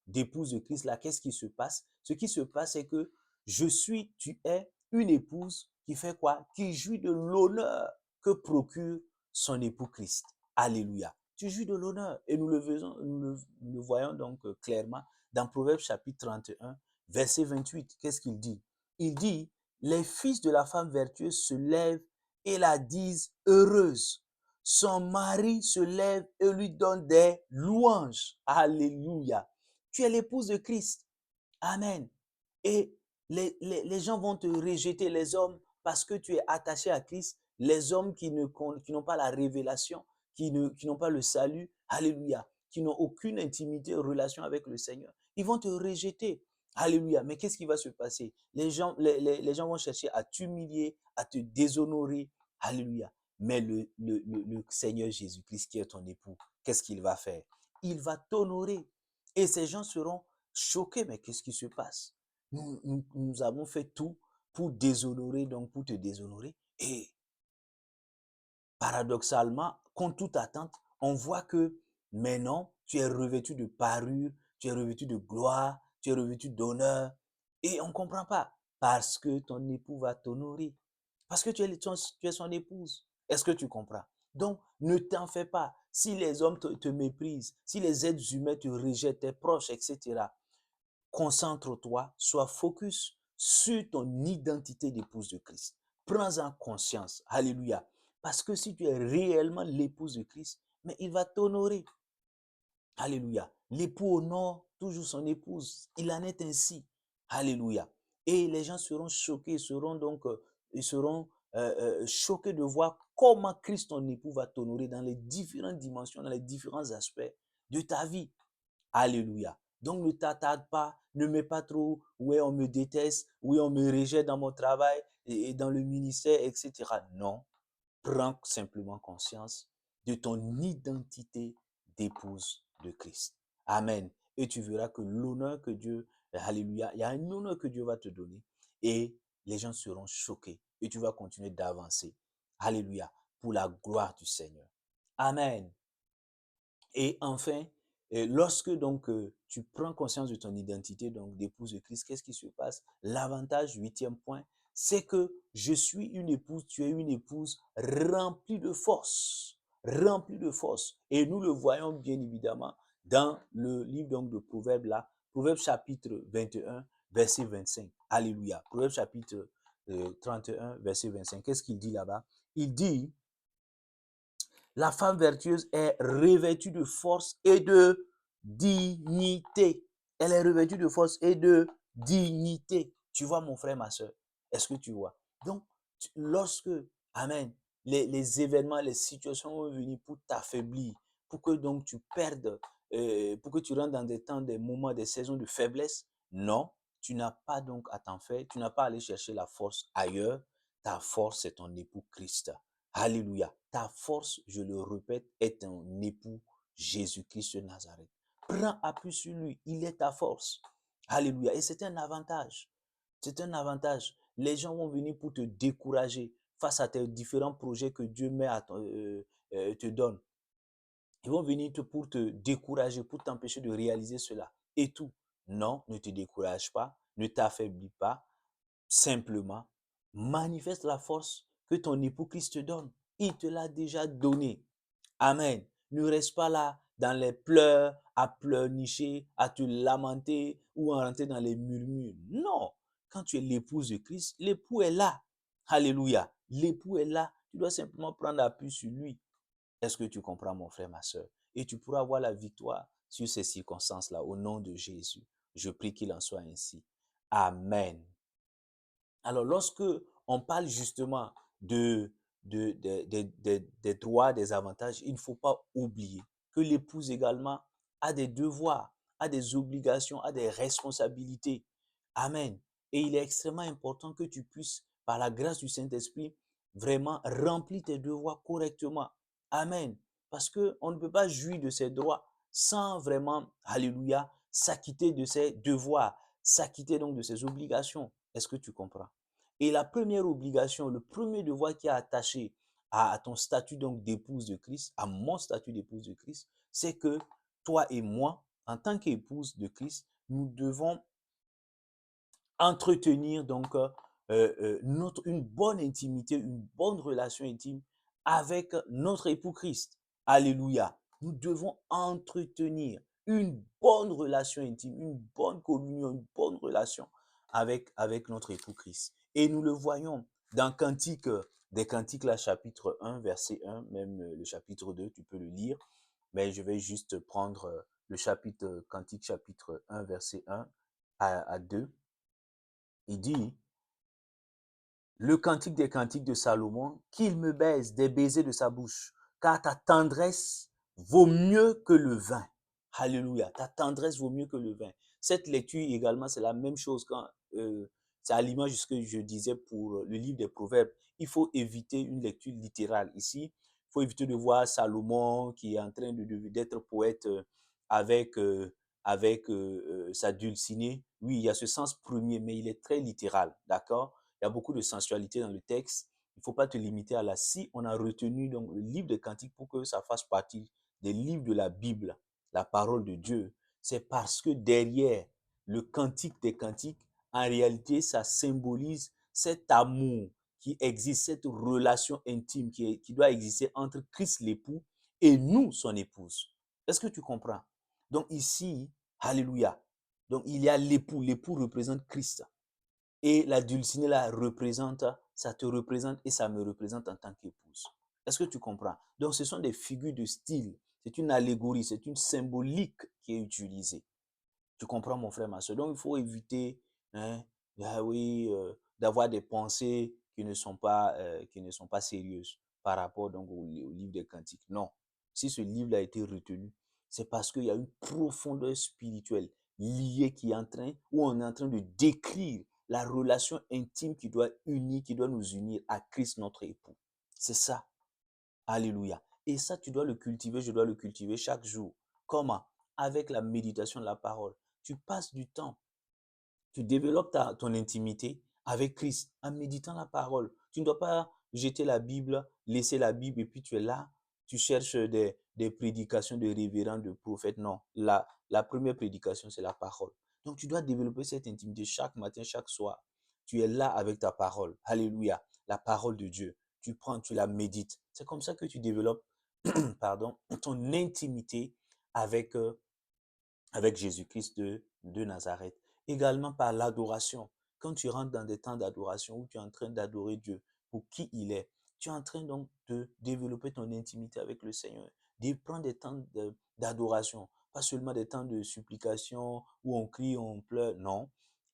d'épouse de Christ là, qu'est-ce qui se passe? Ce qui se passe, c'est que tu es une épouse qui fait quoi? Qui jouit de l'honneur que procure son époux Christ. Alléluia. Tu jouis de l'honneur. Et nous le voyons donc clairement dans Proverbe chapitre 31, verset 28. Qu'est-ce qu'il dit? Il dit, les fils de la femme vertueuse se lèvent et la disent heureuse. Son mari se lève et lui donne des louanges. Alléluia. Tu es l'épouse de Christ. Amen. Et les gens vont te rejeter, les hommes, parce que tu es attaché à Christ. Les hommes qui n'ont pas la révélation, qui n'ont pas le salut, alléluia, qui n'ont aucune intimité, relation avec le Seigneur, ils vont te rejeter. Alléluia. Mais qu'est-ce qui va se passer? Les gens vont chercher à t'humilier, à te déshonorer. Alléluia. Mais le Seigneur Jésus-Christ qui est ton époux, qu'est-ce qu'il va faire? Il va t'honorer. Et ces gens seront choqués. Mais qu'est-ce qui se passe? Nous avons fait tout pour déshonorer, donc pour te déshonorer. Et paradoxalement, contre toute attente, on voit que maintenant, tu es revêtu de parure, tu es revêtu de gloire, tu es revêtu d'honneur. Et on ne comprend pas. Parce que ton époux va t'honorer. Parce que tu es son épouse. Est-ce que tu comprends? Donc, Ne t'en fais pas. Si les hommes te méprisent, si les êtres humains te rejettent, tes proches, etc., concentre-toi, sois focus sur ton identité d'épouse de Christ. Prends-en conscience. Alléluia. Parce que si tu es réellement l'épouse de Christ, mais il va t'honorer. Alléluia. L'époux honore toujours son épouse. Il en est ainsi. Alléluia. Et les gens seront choqués, ils seront choqués de voir comment Christ, ton époux, va t'honorer dans les différentes dimensions, dans les différents aspects de ta vie. Alléluia. Donc ne t'attarde pas, ne mets pas trop, oui, on me déteste, oui, on me rejette dans mon travail et dans le ministère, etc. Non, prends simplement conscience de ton identité d'épouse de Christ. Amen. Et tu verras que l'honneur que Dieu, alléluia, il y a un honneur que Dieu va te donner et les gens seront choqués et tu vas continuer d'avancer. Alléluia. Pour la gloire du Seigneur. Amen. Et enfin, lorsque donc tu prends conscience de ton identité donc d'épouse de Christ, qu'est-ce qui se passe? L'avantage, huitième point, c'est que je suis une épouse, tu es une épouse remplie de force, remplie de force. Et nous le voyons bien évidemment dans le livre donc de Proverbes là, Proverbes chapitre 21, verset 25. Alléluia. Proverbes chapitre 31, verset 25. Qu'est-ce qu'il dit là-bas? Il dit, la femme vertueuse est revêtue de force et de dignité. Elle est revêtue de force et de dignité. Tu vois, mon frère, ma soeur, est-ce que tu vois? Donc, lorsque, amen, les événements, les situations vont venir pour t'affaiblir, pour que donc tu perdes, pour que tu rentres dans des temps, des moments, des saisons de faiblesse, non, tu n'as pas donc à t'en faire, tu n'as pas à aller chercher la force ailleurs. Ta force, c'est ton époux Christ. Alléluia. Ta force, je le répète, est ton époux Jésus-Christ de Nazareth. Prends appui sur lui. Il est ta force. Alléluia. Et c'est un avantage. C'est un avantage. Les gens vont venir pour te décourager face à tes différents projets que Dieu te donne. Ils vont venir pour te décourager, pour t'empêcher de réaliser cela. Et tout. Non, ne te décourage pas. Ne t'affaiblis pas. Simplement, manifeste la force que ton époux Christ te donne. Il te l'a déjà donné. Amen. Ne reste pas là dans les pleurs, à pleurnicher, à te lamenter ou à rentrer dans les murmures. Non. Quand tu es l'épouse de Christ, l'époux est là. Alléluia. L'époux est là. Tu dois simplement prendre appui sur lui. Est-ce que tu comprends, mon frère, ma soeur? Et tu pourras avoir la victoire sur ces circonstances-là au nom de Jésus. Je prie qu'il en soit ainsi. Amen. Alors, lorsque on parle justement des droits, des avantages, il ne faut pas oublier que l'épouse également a des devoirs, a des obligations, a des responsabilités. Amen. Et il est extrêmement important que tu puisses, par la grâce du Saint-Esprit, vraiment remplir tes devoirs correctement. Amen. Parce qu'on ne peut pas jouir de ses droits sans vraiment, alléluia, s'acquitter de ses devoirs, s'acquitter donc de ses obligations. Est-ce que tu comprends? Et la première obligation, le premier devoir qui est attaché à ton statut donc d'épouse de Christ, à mon statut d'épouse de Christ, c'est que toi et moi, en tant qu'épouse de Christ, nous devons entretenir donc une bonne intimité, une bonne relation intime avec notre époux Christ. Alléluia. Nous devons entretenir une bonne relation intime, une bonne communion, une bonne relation avec notre époux Christ. Et nous le voyons dans Cantique, des Cantiques, là, chapitre 1, verset 1, même le chapitre 2, tu peux le lire. Mais je vais juste prendre le chapitre, Cantique, chapitre 1, verset 1 à 2. Il dit, le cantique des cantiques de Salomon, qu'il me baise des baisers de sa bouche, car ta tendresse vaut mieux que le vin. Alléluia, ta tendresse vaut mieux que le vin. Cette lecture également, c'est la même chose quand c'est à l'image de ce que je disais pour le livre des Proverbes. Il faut éviter une lecture littérale ici. Il faut éviter de voir Salomon qui est en train d'être poète avec, sa dulcinée. Oui, il y a ce sens premier, mais il est très littéral, d'accord? Il y a beaucoup de sensualité dans le texte. Il ne faut pas te limiter à la si on a retenu donc le livre des cantiques pour que ça fasse partie des livres de la Bible, la parole de Dieu. C'est parce que derrière le cantique des cantiques, en réalité, ça symbolise cet amour qui existe, cette relation intime qui doit exister entre Christ l'époux et nous, son épouse. Est-ce que tu comprends? Donc ici, alléluia. Donc il y a l'époux. L'époux représente Christ. Et la dulcinée la représente, ça te représente et ça me représente en tant qu'épouse. Est-ce que tu comprends? Donc ce sont des figures de style. C'est une allégorie, c'est une symbolique qui est utilisée. Tu comprends, mon frère, ma soeur? Donc, il faut éviter, hein, oui, d'avoir des pensées qui ne sont pas sérieuses par rapport donc, au livre des Cantiques. Non. Si ce livre a été retenu, c'est parce qu'il y a une profondeur spirituelle liée qui est en train, où on est en train de décrire la relation intime qui doit nous unir à Christ, notre époux. C'est ça. Alléluia. Et ça, tu dois le cultiver, je dois le cultiver chaque jour. Comment? Avec la méditation de la parole. Tu passes du temps, tu développes ton intimité avec Christ en méditant la parole. Tu ne dois pas jeter la Bible, laisser la Bible et puis tu es là, tu cherches des prédications de révérends, de prophètes. Non, la première prédication, c'est la parole. Donc tu dois développer cette intimité chaque matin, chaque soir. Tu es là avec ta parole. Alléluia. La parole de Dieu. Tu prends, tu la médites. C'est comme ça que tu développes pardon, ton intimité avec, avec Jésus-Christ de Nazareth. Également par l'adoration. Quand tu rentres dans des temps d'adoration où tu es en train d'adorer Dieu pour qui il est, tu es en train donc de développer ton intimité avec le Seigneur. De prendre des temps d'adoration, pas seulement des temps de supplication où on crie, on pleure. Non,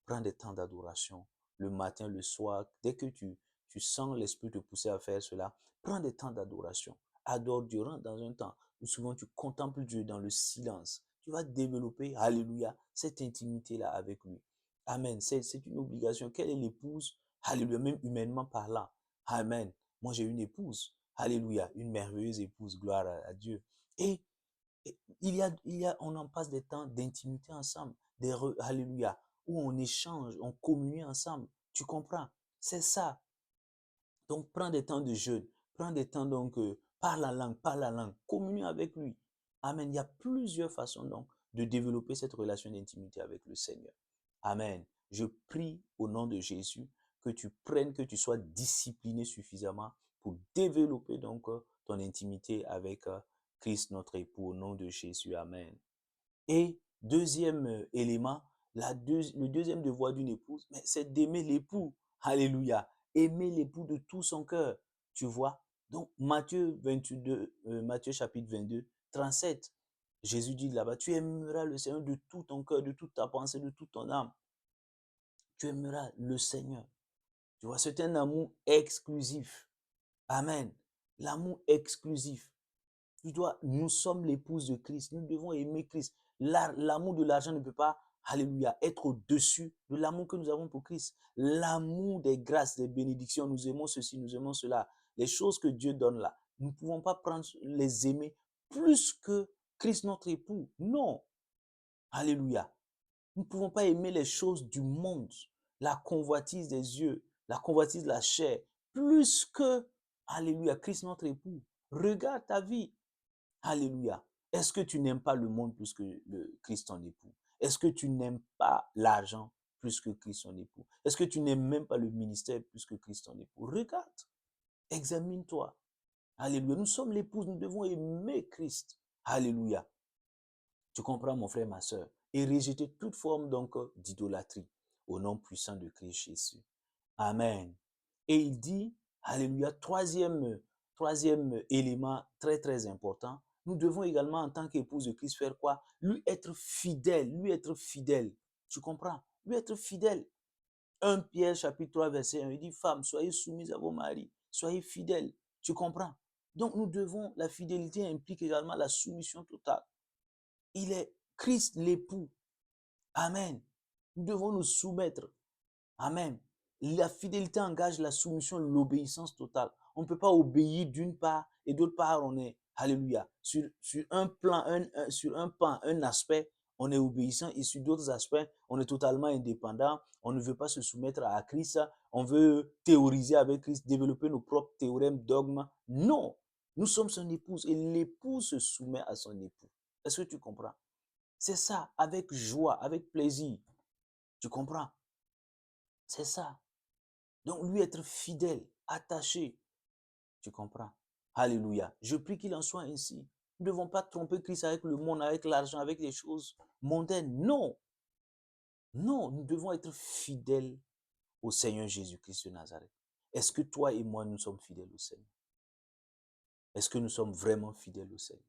prends des temps d'adoration. Le matin, le soir, dès que tu sens l'Esprit te pousser à faire cela, prends des temps d'adoration. Adore Dieu, rentre dans un temps où souvent tu contemples Dieu dans le silence. Tu vas développer, alléluia, cette intimité-là avec lui. Amen. C'est une obligation. Quelle est l'épouse? Alléluia, même humainement parlant. Amen. Moi, j'ai une épouse. Alléluia, une merveilleuse épouse. Gloire à Dieu. Et, on en passe des temps d'intimité ensemble. Alléluia, où on échange, on communie ensemble. Tu comprends? C'est ça. Donc, prends des temps de jeûne. Prends des temps, donc, parle la langue, communie avec lui. Amen. Il y a plusieurs façons, donc, de développer cette relation d'intimité avec le Seigneur. Amen. Je prie au nom de Jésus que tu prennes, que tu sois discipliné suffisamment pour développer, donc, ton intimité avec Christ, notre époux, au nom de Jésus. Amen. Et deuxième élément, le deuxième devoir d'une épouse, c'est d'aimer l'époux. Alléluia. Aimer l'époux de tout son cœur. Tu vois? Donc, Matthieu chapitre 22, 37. Jésus dit là-bas, tu aimeras le Seigneur de tout ton cœur, de toute ta pensée, de toute ton âme. Tu aimeras le Seigneur. Tu vois, c'est un amour exclusif. Amen. L'amour exclusif. Nous sommes l'épouse de Christ. Nous devons aimer Christ. L'amour de l'argent ne peut pas, alléluia, être au-dessus de l'amour que nous avons pour Christ. L'amour des grâces, des bénédictions, nous aimons ceci, nous aimons cela. Les choses que Dieu donne là, nous ne pouvons pas les aimer plus que Christ notre époux. Non. Alléluia. Nous ne pouvons pas aimer les choses du monde, la convoitise des yeux, la convoitise de la chair, plus que, alléluia, Christ notre époux. Regarde ta vie. Alléluia. Est-ce que tu n'aimes pas le monde plus que le Christ ton époux? Est-ce que tu n'aimes pas l'argent plus que Christ ton époux? Est-ce que tu n'aimes même pas le ministère plus que Christ ton époux? Regarde, examine-toi. Alléluia. Nous sommes l'épouse, nous devons aimer Christ. Alléluia. Tu comprends, mon frère, ma soeur? Et rejeter toute forme donc d'idolâtrie au nom puissant de Christ Jésus. Amen. Et il dit, alléluia, troisième élément très très important, nous devons également en tant qu'épouse de Christ faire quoi? Lui être fidèle, lui être fidèle. Tu comprends? Lui être fidèle. 1 Pierre chapitre 3 verset 1, il dit, femmes, soyez soumises à vos maris, soyez fidèles. Tu comprends? Donc nous devons, la fidélité implique également la soumission totale. Il est Christ l'époux. Amen. Nous devons nous soumettre. Amen. La fidélité engage la soumission, l'obéissance totale. On ne peut pas obéir d'une part et d'autre part, on est, alléluia, sur un plan, sur un pan, un aspect, on est obéissant et sur d'autres aspects, on est totalement indépendant. On ne veut pas se soumettre à Christ. On veut théoriser avec Christ, développer nos propres théorèmes, dogmes. Non, nous sommes son épouse et l'épouse se soumet à son époux. Est-ce que tu comprends? C'est ça, avec joie, avec plaisir. Tu comprends? C'est ça. Donc, lui être fidèle. attachés. Tu comprends? Alléluia. Je prie qu'il en soit ainsi. Nous ne devons pas tromper Christ avec le monde, avec l'argent, avec les choses mondaines. Non. Non, nous devons être fidèles au Seigneur Jésus-Christ de Nazareth. Est-ce que toi et moi, nous sommes fidèles au Seigneur? Est-ce que nous sommes vraiment fidèles au Seigneur?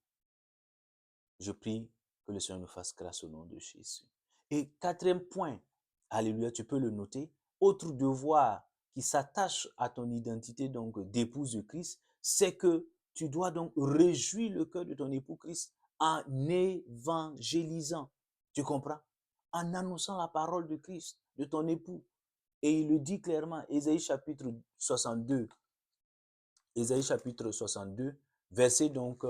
Je prie que le Seigneur nous fasse grâce au nom de Jésus. Et quatrième point, alléluia, tu peux le noter, autre devoir qui s'attache à ton identité donc d'épouse de Christ, c'est que tu dois donc réjouir le cœur de ton époux Christ en évangélisant. Tu comprends? En annonçant la parole de Christ, de ton époux. Et il le dit clairement, Ésaïe chapitre 62, Ésaïe chapitre 62, verset donc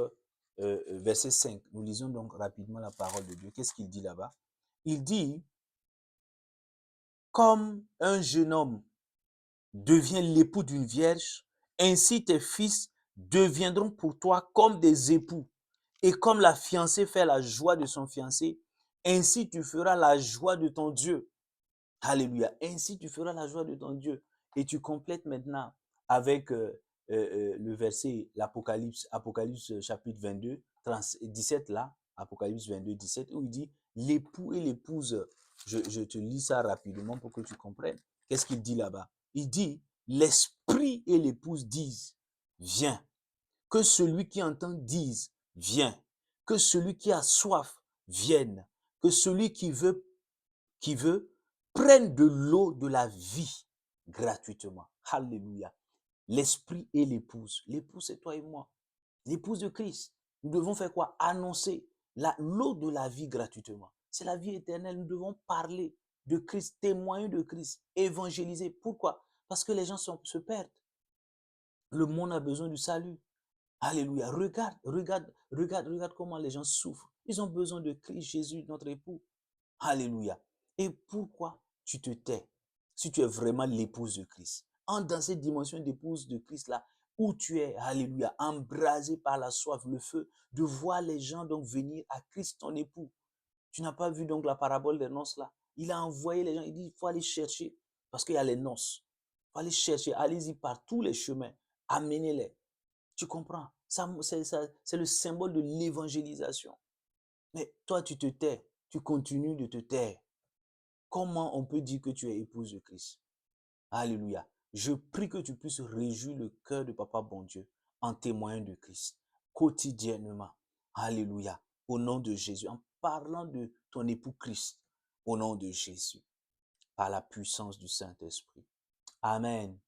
verset 5. Nous lisons donc rapidement la parole de Dieu. Qu'est-ce qu'il dit là-bas? Il dit, comme un jeune homme devient l'époux d'une vierge, ainsi tes fils deviendront pour toi comme des époux. Et comme la fiancée fait la joie de son fiancé, ainsi tu feras la joie de ton Dieu. Alléluia. Ainsi tu feras la joie de ton Dieu. Et tu complètes maintenant avec le verset, l'Apocalypse, Apocalypse chapitre 22, 17 là, Apocalypse 22, 17, où il dit, l'époux et l'épouse, je te lis ça rapidement pour que tu comprennes. Qu'est-ce qu'il dit là-bas? Il dit, l'esprit et l'épouse disent, viens. Que celui qui entend dise, viens. Que celui qui a soif vienne. Que celui qui veut, prenne de l'eau de la vie gratuitement. Alléluia. L'esprit et l'épouse. L'épouse, c'est toi et moi. L'épouse de Christ. Nous devons faire quoi? Annoncer l'eau de la vie gratuitement. C'est la vie éternelle. Nous devons parler de Christ, témoigner de Christ, évangéliser. Pourquoi? Parce que les gens se perdent. Le monde a besoin du salut. Alléluia. Regarde comment les gens souffrent. Ils ont besoin de Christ Jésus, notre époux. Alléluia. Et pourquoi tu te tais si tu es vraiment l'épouse de Christ? Dans cette dimension d'épouse de Christ là, où tu es, alléluia, embrasé par la soif, le feu, de voir les gens donc venir à Christ ton époux. Tu n'as pas vu donc la parabole des noces là? Il a envoyé les gens, il dit, il faut aller chercher, parce qu'il y a les noces. Il faut aller chercher, allez-y par tous les chemins, amenez-les. Tu comprends? C'est le symbole de l'évangélisation. Mais toi, tu te tais, tu continues de te taire. Comment on peut dire que tu es épouse de Christ? Alléluia. Je prie que tu puisses réjouir le cœur de Papa bon Dieu en témoignant de Christ quotidiennement. Alléluia. Au nom de Jésus, en parlant de ton époux Christ, au nom de Jésus, par la puissance du Saint-Esprit. Amen.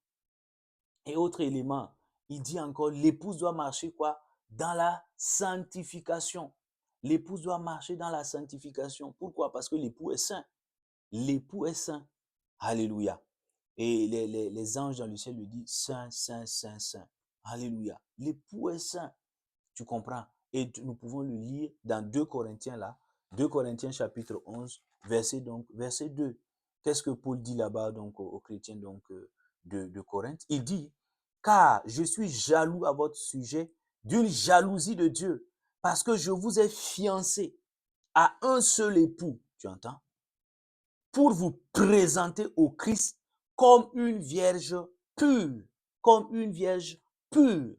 Et autre élément, il dit encore, l'épouse doit marcher quoi? Dans la sanctification. L'épouse doit marcher dans la sanctification. Pourquoi? Parce que l'époux est saint. L'époux est saint. Alléluia. Et les anges dans le ciel lui disent, saint, saint, saint, saint. Alléluia. L'époux est saint. Tu comprends? Et nous pouvons le lire dans 2 Corinthiens là. 2 Corinthiens chapitre 11, verset 2. Qu'est-ce que Paul dit là-bas donc aux chrétiens donc, de Corinthe? Il dit, car je suis jaloux à votre sujet d'une jalousie de Dieu, parce que je vous ai fiancé à un seul époux. Tu entends? Pour vous présenter au Christ comme une vierge pure, comme une vierge pure,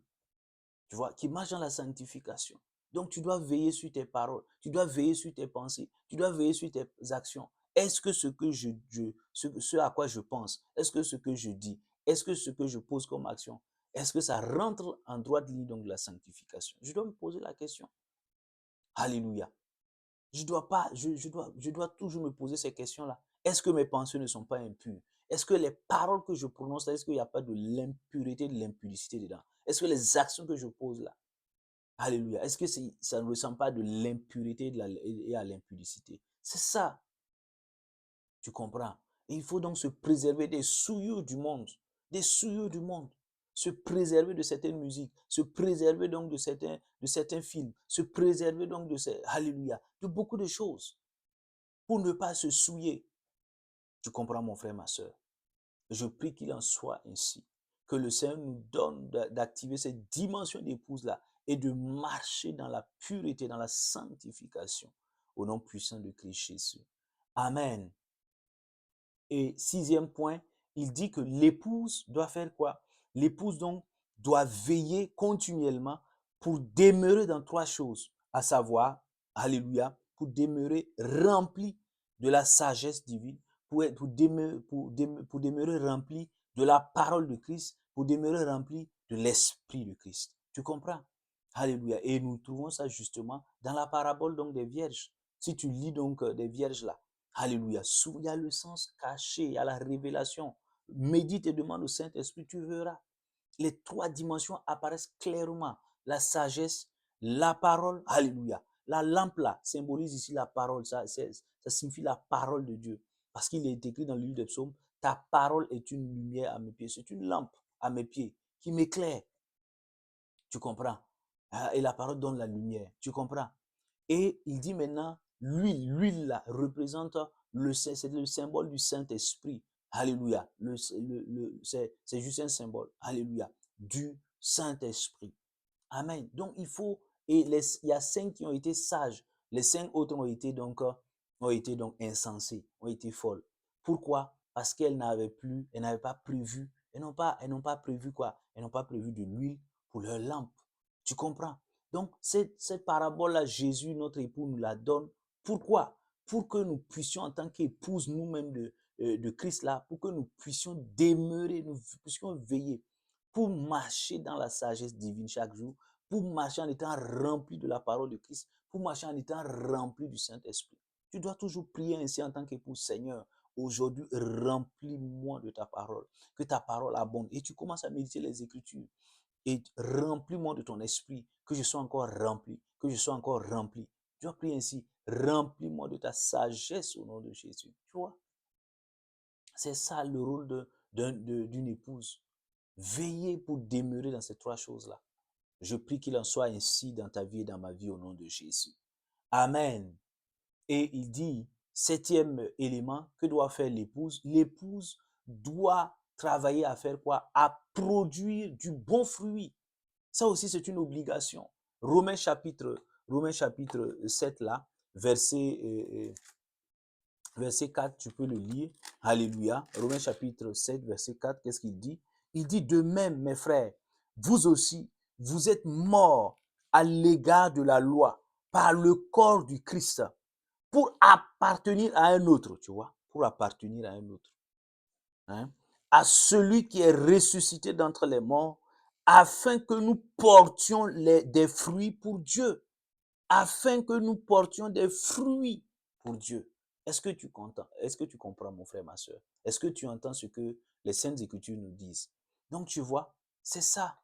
tu vois, qui marche dans la sanctification. Donc, tu dois veiller sur tes paroles, tu dois veiller sur tes pensées, tu dois veiller sur tes actions. Est-ce que ce que ce à quoi je pense, est-ce que ce que je dis, est-ce que ce que je pose comme action, est-ce que ça rentre en droite ligne donc de la sanctification? Je dois me poser la question. Alléluia. Je dois toujours me poser ces questions-là. Est-ce que mes pensées ne sont pas impures? Est-ce que les paroles que je prononce là, est-ce qu'il n'y a pas de l'impureté, de l'impudicité dedans? Est-ce que les actions que je pose là, alléluia, est-ce que ça ne ressemble pas de l'impureté et à l'impudicité? C'est ça, tu comprends? Et il faut donc se préserver des souillures du monde, des souillures du monde. Se préserver de certaines musiques, se préserver donc de certains films, se préserver donc alléluia, de beaucoup de choses pour ne pas se souiller. Tu comprends, mon frère, ma soeur? Je prie qu'il en soit ainsi. Que le Seigneur nous donne d'activer cette dimension d'épouse-là et de marcher dans la pureté, dans la sanctification, au nom puissant de Christ Jésus. Amen. Et 6e point, il dit que l'épouse doit faire quoi? L'épouse donc doit veiller continuellement pour demeurer dans trois choses, à savoir, alléluia, pour demeurer remplie de la sagesse divine, pour demeurer remplie de la parole de Christ, pour demeurer remplie de l'Esprit de Christ. Tu comprends? Alléluia. Et nous trouvons ça justement dans la parabole donc des vierges. Si tu lis donc des vierges là, alléluia, il y a le sens caché, il y a la révélation. Médite et demande au Saint-Esprit, tu verras. Les trois dimensions apparaissent clairement. La sagesse, la parole, alléluia. La lampe là symbolise ici la parole, ça signifie la parole de Dieu. Parce qu'il est écrit dans le livre des psaumes, ta parole est une lumière à mes pieds, c'est une lampe à mes pieds qui m'éclaire. Tu comprends? Et la parole donne la lumière. Tu comprends? Et il dit maintenant, l'huile là représente c'est le symbole du Saint-Esprit. Alléluia. C'est juste un symbole. Alléluia. Du Saint-Esprit. Amen. Donc il y a 5 qui ont été sages. Les 5 autres ont été donc insensés, ont été folles. Pourquoi? Parce elles n'avaient pas prévu, elles n'ont pas prévu quoi? Elles n'ont pas prévu de l'huile pour leur lampe. Tu comprends? Donc, cette parabole-là, Jésus, notre époux, nous la donne. Pourquoi? Pour que nous puissions, en tant qu'épouse nous-mêmes de Christ là, pour que nous puissions demeurer, nous puissions veiller, pour marcher dans la sagesse divine chaque jour, pour marcher en étant rempli de la parole de Christ, pour marcher en étant rempli du Saint-Esprit. Tu dois toujours prier ainsi en tant qu'épouse. Seigneur, aujourd'hui, remplis-moi de ta parole, que ta parole abonde. Et tu commences à méditer les Écritures. Et remplis-moi de ton esprit, que je sois encore rempli, que je sois encore rempli. Tu dois prier ainsi, remplis-moi de ta sagesse au nom de Jésus. Tu vois, c'est ça le rôle d'une épouse. Veillez pour demeurer dans ces trois choses-là. Je prie qu'il en soit ainsi dans ta vie et dans ma vie au nom de Jésus. Amen. Et il dit, septième élément, que doit faire l'épouse? L'épouse doit travailler à faire quoi? À produire du bon fruit. Ça aussi, c'est une obligation. Romains chapitre 7, là, verset 4, tu peux le lire. Alléluia. Romains chapitre 7, verset 4, qu'est-ce qu'il dit? Il dit, de même, mes frères, vous aussi, vous êtes morts à l'égard de la loi par le corps du Christ pour appartenir à un autre, tu vois, pour appartenir à un autre. Hein? À celui qui est ressuscité d'entre les morts, afin que nous portions des fruits pour Dieu. Afin que nous portions des fruits pour Dieu. Est-ce que tu comprends? Est-ce que tu comprends, mon frère, ma soeur? Est-ce que tu entends ce que les Saintes Écritures nous disent? Donc, tu vois, c'est ça.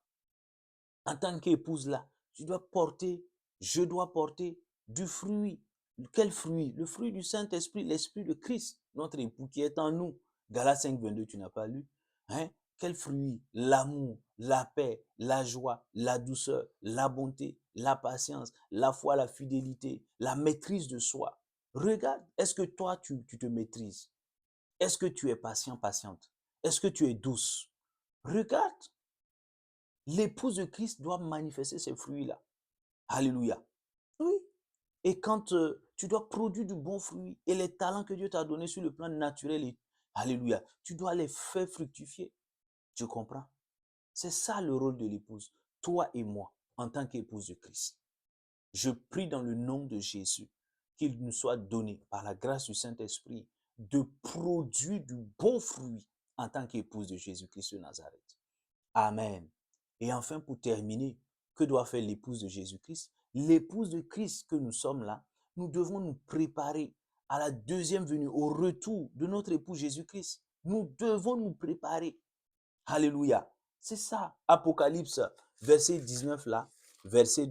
En tant qu'épouse là, je dois porter du fruit. Quel fruit? Le fruit du Saint-Esprit, l'Esprit de Christ, notre époux qui est en nous. Galates 5, 22, tu n'as pas lu? Hein? Quel fruit? L'amour, la paix, la joie, la douceur, la bonté, la patience, la foi, la fidélité, la maîtrise de soi. Regarde, est-ce que toi, tu te maîtrises? Est-ce que tu es patient, patiente? Est-ce que tu es douce? Regarde, l'épouse de Christ doit manifester ces fruits-là. Alléluia. Oui. Et quand tu dois produire du bon fruit et les talents que Dieu t'a donnés sur le plan naturel, alléluia, tu dois les faire fructifier. Tu comprends? C'est ça le rôle de l'épouse. Toi et moi, en tant qu'épouse de Christ. Je prie dans le nom de Jésus qu'il nous soit donné par la grâce du Saint-Esprit de produire du bon fruit en tant qu'épouse de Jésus-Christ de Nazareth. Amen. Et enfin, pour terminer, que doit faire l'épouse de Jésus-Christ? L'épouse de Christ que nous sommes là, nous devons nous préparer à la deuxième venue, au retour de notre époux Jésus-Christ. Nous devons nous préparer. Alléluia. C'est ça. Apocalypse, verset 19 là, verset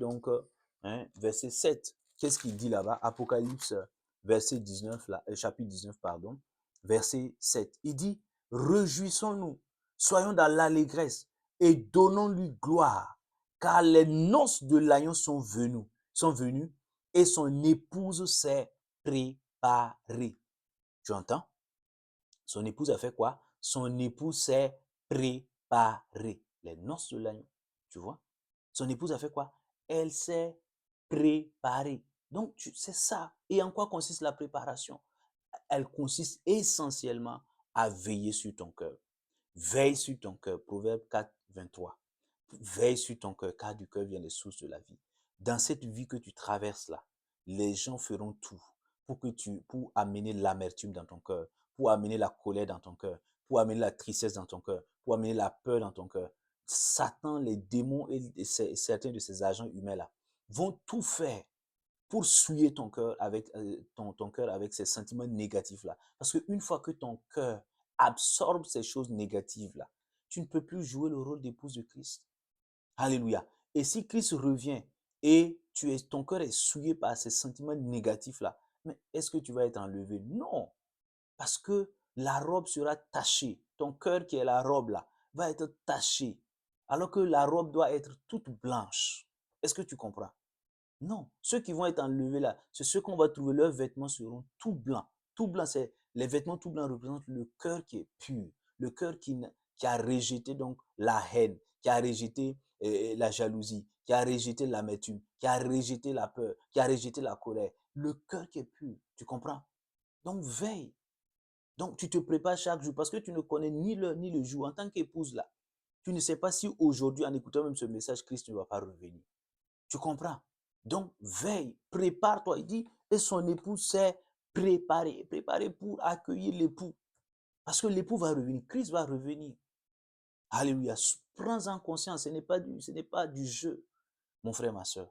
7. Qu'est-ce qu'il dit là-bas? Apocalypse, verset 19 là, chapitre 19, pardon, verset 7. Il dit, réjouissons-nous, soyons dans l'allégresse et donnons-lui gloire, car les noces de l'agneau sont venues et son épouse s'est préparée. Tu entends? Son épouse a fait quoi? Son épouse s'est préparée. Les noces de l'agneau. Tu vois? Son épouse a fait quoi? Elle s'est préparée. Donc, c'est ça. Et en quoi consiste la préparation? Elle consiste essentiellement à veiller sur ton cœur. Veille sur ton cœur. Proverbe 4, 23. Veille sur ton cœur, car du cœur viennent les sources de la vie. Dans cette vie que tu traverses là, les gens feront tout pour amener l'amertume dans ton cœur, pour amener la colère dans ton cœur, pour amener la tristesse dans ton cœur, pour amener la peur dans ton cœur. Satan, les démons et certains de ces agents humains là vont tout faire pour souiller ton cœur avec, ton cœur avec ces sentiments négatifs-là. Parce qu'une fois que ton cœur absorbe ces choses négatives-là, tu ne peux plus jouer le rôle d'épouse de Christ. Alléluia. Et si Christ revient et ton cœur est souillé par ces sentiments négatifs-là, mais est-ce que tu vas être enlevé? Non. Parce que la robe sera tachée. Ton cœur qui est la robe là va être taché. Alors que la robe doit être toute blanche. Est-ce que tu comprends? Non, ceux qui vont être enlevés là, c'est ceux qu'on va trouver, leurs vêtements seront tout blancs. Tout blanc, c'est les vêtements tout blancs représentent le cœur qui est pur, le cœur qui a rejeté donc la haine, qui a rejeté la jalousie, qui a rejeté l'amertume, qui a rejeté la peur, qui a rejeté la colère. Le cœur qui est pur, tu comprends? Donc veille. Donc tu te prépares chaque jour parce que tu ne connais ni l'heure ni le jour. En tant qu'épouse là, tu ne sais pas si aujourd'hui, en écoutant même ce message, Christ ne va pas revenir. Tu comprends? Donc, veille, prépare-toi. Il dit, et son époux s'est préparé, préparé pour accueillir l'époux. Parce que l'époux va revenir, Christ va revenir. Alléluia. Prends-en conscience, ce n'est pas du jeu, mon frère, ma soeur.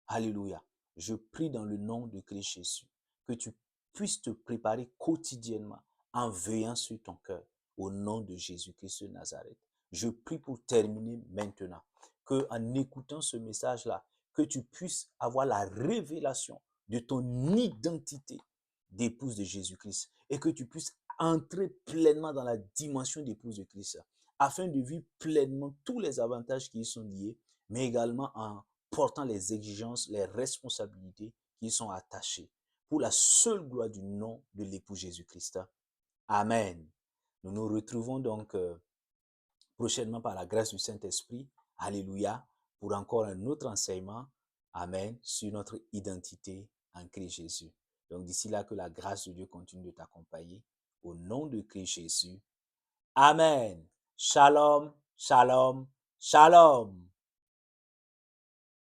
Alléluia. Je prie dans le nom de Christ Jésus que tu puisses te préparer quotidiennement en veillant sur ton cœur au nom de Jésus-Christ de Nazareth. Je prie pour terminer maintenant que en écoutant ce message-là, que tu puisses avoir la révélation de ton identité d'épouse de Jésus-Christ et que tu puisses entrer pleinement dans la dimension d'épouse de Christ afin de vivre pleinement tous les avantages qui y sont liés, mais également en portant les exigences, les responsabilités qui y sont attachées pour la seule gloire du nom de l'époux Jésus-Christ. Amen. Nous nous retrouvons donc prochainement par la grâce du Saint-Esprit. Alléluia. Pour encore un autre enseignement. Amen. Sur notre identité en Christ Jésus. Donc d'ici là, que la grâce de Dieu continue de t'accompagner. Au nom de Christ Jésus. Amen. Shalom, shalom, shalom.